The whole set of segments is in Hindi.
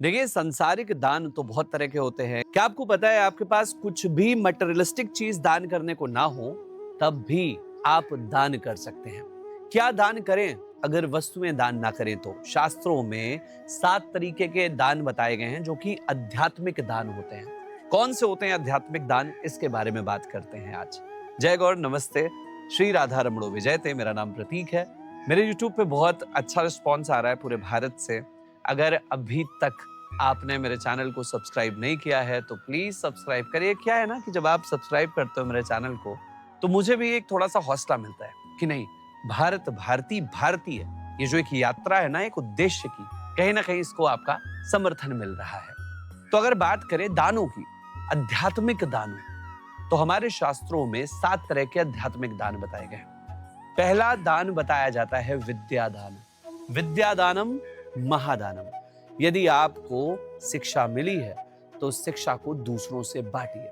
देखिए, सांसारिक दान तो बहुत तरह के होते हैं। क्या आपको पता है, आपके पास कुछ भी मटेरियलिस्टिक चीज दान करने को ना हो, तब भी आप दान कर सकते हैं। क्या दान करें अगर वस्तुएं दान ना करें तो? शास्त्रों में 7 तरीके के दान बताए गए हैं जो कि आध्यात्मिक दान होते हैं। कौन से होते हैं आध्यात्मिक दान, इसके बारे में बात करते हैं आज। जय गौर, नमस्ते, श्री राधा रमणो विजयते। मेरा नाम प्रतीक है। मेरे यूट्यूब पे बहुत अच्छा रिस्पॉन्स आ रहा है पूरे भारत से। अगर अभी तक आपने मेरे चैनल को सब्सक्राइब नहीं किया है तो प्लीज सब्सक्राइब करिए। क्या है ना कि जब आप सब्सक्राइब करते हो मेरे चैनल को, तो मुझे भी एक थोड़ा सा हौसला मिलता है कि नहीं, भारत भारतीय ये जो एक यात्रा है ना, एक उद्देश्य की, कहीं ना कहीं इसको आपका समर्थन मिल रहा है। तो अगर बात करें दानों की, आध्यात्मिक दानों, तो हमारे शास्त्रों में 7 तरह के आध्यात्मिक दान बताए गए हैं। पहला दान बताया जाता है विद्यादान। विद्यादानम महादानम। यदि आपको शिक्षा मिली है तो उस शिक्षा को दूसरों से बांटिए।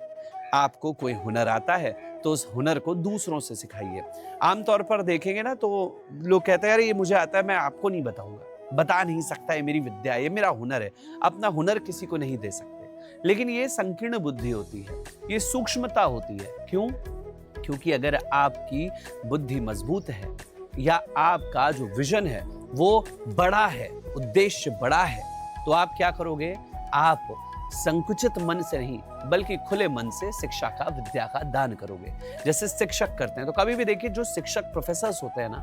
आपको कोई हुनर आता है तो उस हुनर को दूसरों से सिखाइए। आमतौर पर देखेंगे ना तो लोग कहते हैं, अरे ये मुझे आता है, मैं आपको नहीं बताऊंगा, बता नहीं सकता, ये मेरी विद्या है, ये मेरा हुनर है। अपना हुनर किसी को नहीं दे सकते। लेकिन ये संकीर्ण बुद्धि होती है, ये सूक्ष्मता होती है। क्यों? क्योंकि अगर आपकी बुद्धि मजबूत है या आपका जो विजन है वो बड़ा है, उद्देश्य बड़ा है, तो आप क्या करोगे? आप संकुचित मन से नहीं बल्कि खुले मन से शिक्षा का, विद्या का दान करोगे। जैसे शिक्षक करते हैं, तो कभी भी देखिए जो शिक्षक प्रोफेसर्स होते हैं ना,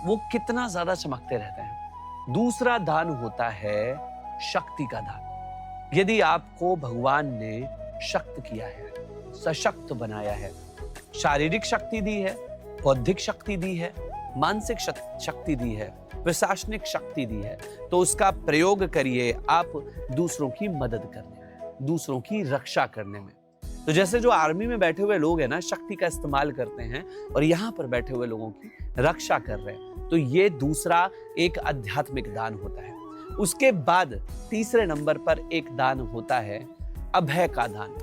वो कितना ज्यादा चमकते रहते हैं। दूसरा दान होता है शक्ति का दान। यदि आपको भगवान ने शक्त किया है, सशक्त बनाया है, शारीरिक शक्ति दी है, बौद्धिक शक्ति दी है, मानसिक शक्ति दी है, प्रशासनिक शक्ति दी है, तो उसका प्रयोग करिए आप दूसरों की मदद करने में, दूसरों की रक्षा करने में। तो जैसे जो आर्मी में बैठे हुए लोग हैं ना, शक्ति का इस्तेमाल करते हैं और यहाँ पर बैठे हुए लोगों की रक्षा कर रहे हैं, तो ये दूसरा एक आध्यात्मिक दान होता है। उसके बाद तीसरे नंबर पर एक दान होता है अभय का दान।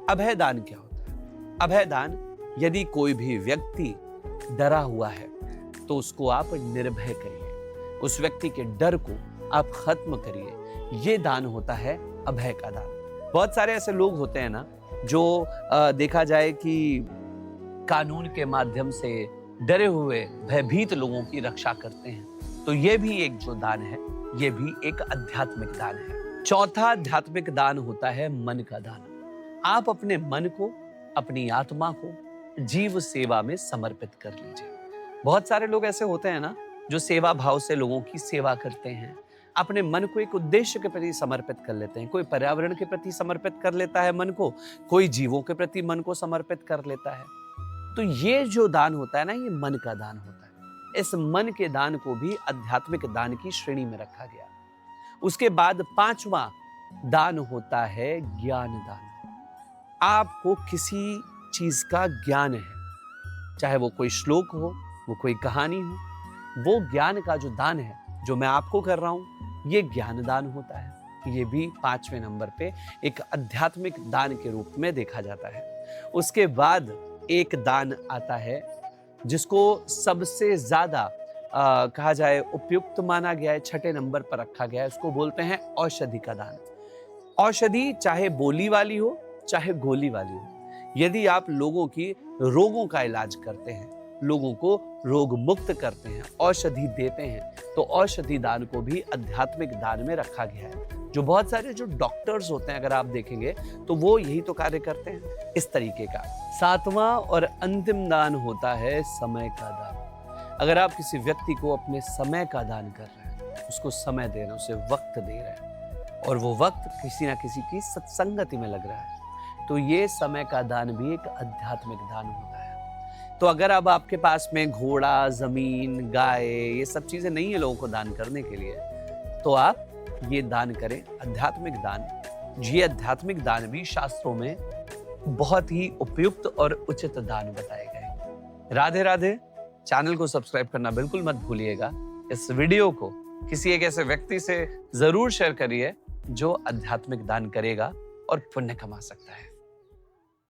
अभय दान क्या होता है? अभय दान, यदि कोई भी व्यक्ति डरा हुआ है तो उसको आप निर्भय करिए, उस व्यक्ति के डर को आप खत्म करिए। ये दान होता है अभय का दान। बहुत सारे ऐसे लोग होते हैं ना जो देखा जाए कि कानून के माध्यम से डरे हुए, भयभीत लोगों की रक्षा करते हैं। तो ये भी एक जो दान है, ये भी एक आध्यात्मिक दान है। चौथा आध्यात्मिक दान होता है मन का दान। आप अपने मन को, अपनी आत्मा को जीव सेवा में समर्पित कर लीजिए। बहुत सारे लोग ऐसे होते हैं ना जो सेवा भाव से लोगों की सेवा करते हैं, अपने मन को एक उद्देश्य के प्रति समर्पित कर लेते हैं। कोई पर्यावरण के प्रति समर्पित कर लेता है मन को, कोई जीवों के प्रति मन को समर्पित कर लेता है। तो ये जो दान होता है ना, ये मन का दान होता है। इस मन के दान को भी आध्यात्मिक दान की श्रेणी में रखा गया। उसके बाद 5वां दान होता है ज्ञान दान। आपको किसी चीज का ज्ञान है, चाहे वो कोई श्लोक हो, वो कोई कहानी हो, वो ज्ञान का जो दान है, जो मैं आपको कर रहा हूं, ये ज्ञान दान होता है। ये भी 5वें नंबर पे एक आध्यात्मिक दान के रूप में देखा जाता है। उसके बाद एक दान आता है जिसको सबसे ज्यादा कहा जाए उपयुक्त माना गया है, 6ठे नंबर पर रखा गया है। उसको बोलते हैं औषधि का दान। औषधि चाहे बोली वाली हो, चाहे गोली वाली हो। यदि आप लोगों की रोगों का इलाज करते हैं, लोगों को रोग मुक्त करते हैं, औषधि देते हैं, तो औषधि दान को भी आध्यात्मिक दान में रखा गया है। जो बहुत सारे जो डॉक्टर्स होते हैं, अगर आप देखेंगे तो वो यही तो कार्य करते हैं इस तरीके का। 7वां और अंतिम दान होता है समय का दान। अगर आप किसी व्यक्ति को अपने समय का दान कर रहे हैं, उसको समय दे रहे हैं, उसे वक्त दे रहे हैं, और वो वक्त किसी ना किसी की सत्संगति में लग रहा है, तो ये समय का दान भी एक आध्यात्मिक दान होता है। तो अगर अब आपके पास में घोड़ा, जमीन, गाय, ये सब चीजें नहीं है लोगों को दान करने के लिए, तो आप ये दान करें, आध्यात्मिक दान। ये आध्यात्मिक दान भी शास्त्रों में बहुत ही उपयुक्त और उचित दान बताए गए। राधे राधे। चैनल को सब्सक्राइब करना बिल्कुल मत भूलिएगा। इस वीडियो को किसी एक ऐसे व्यक्ति से जरूर शेयर करिए जो आध्यात्मिक दान करेगा और पुण्य कमा सकता है।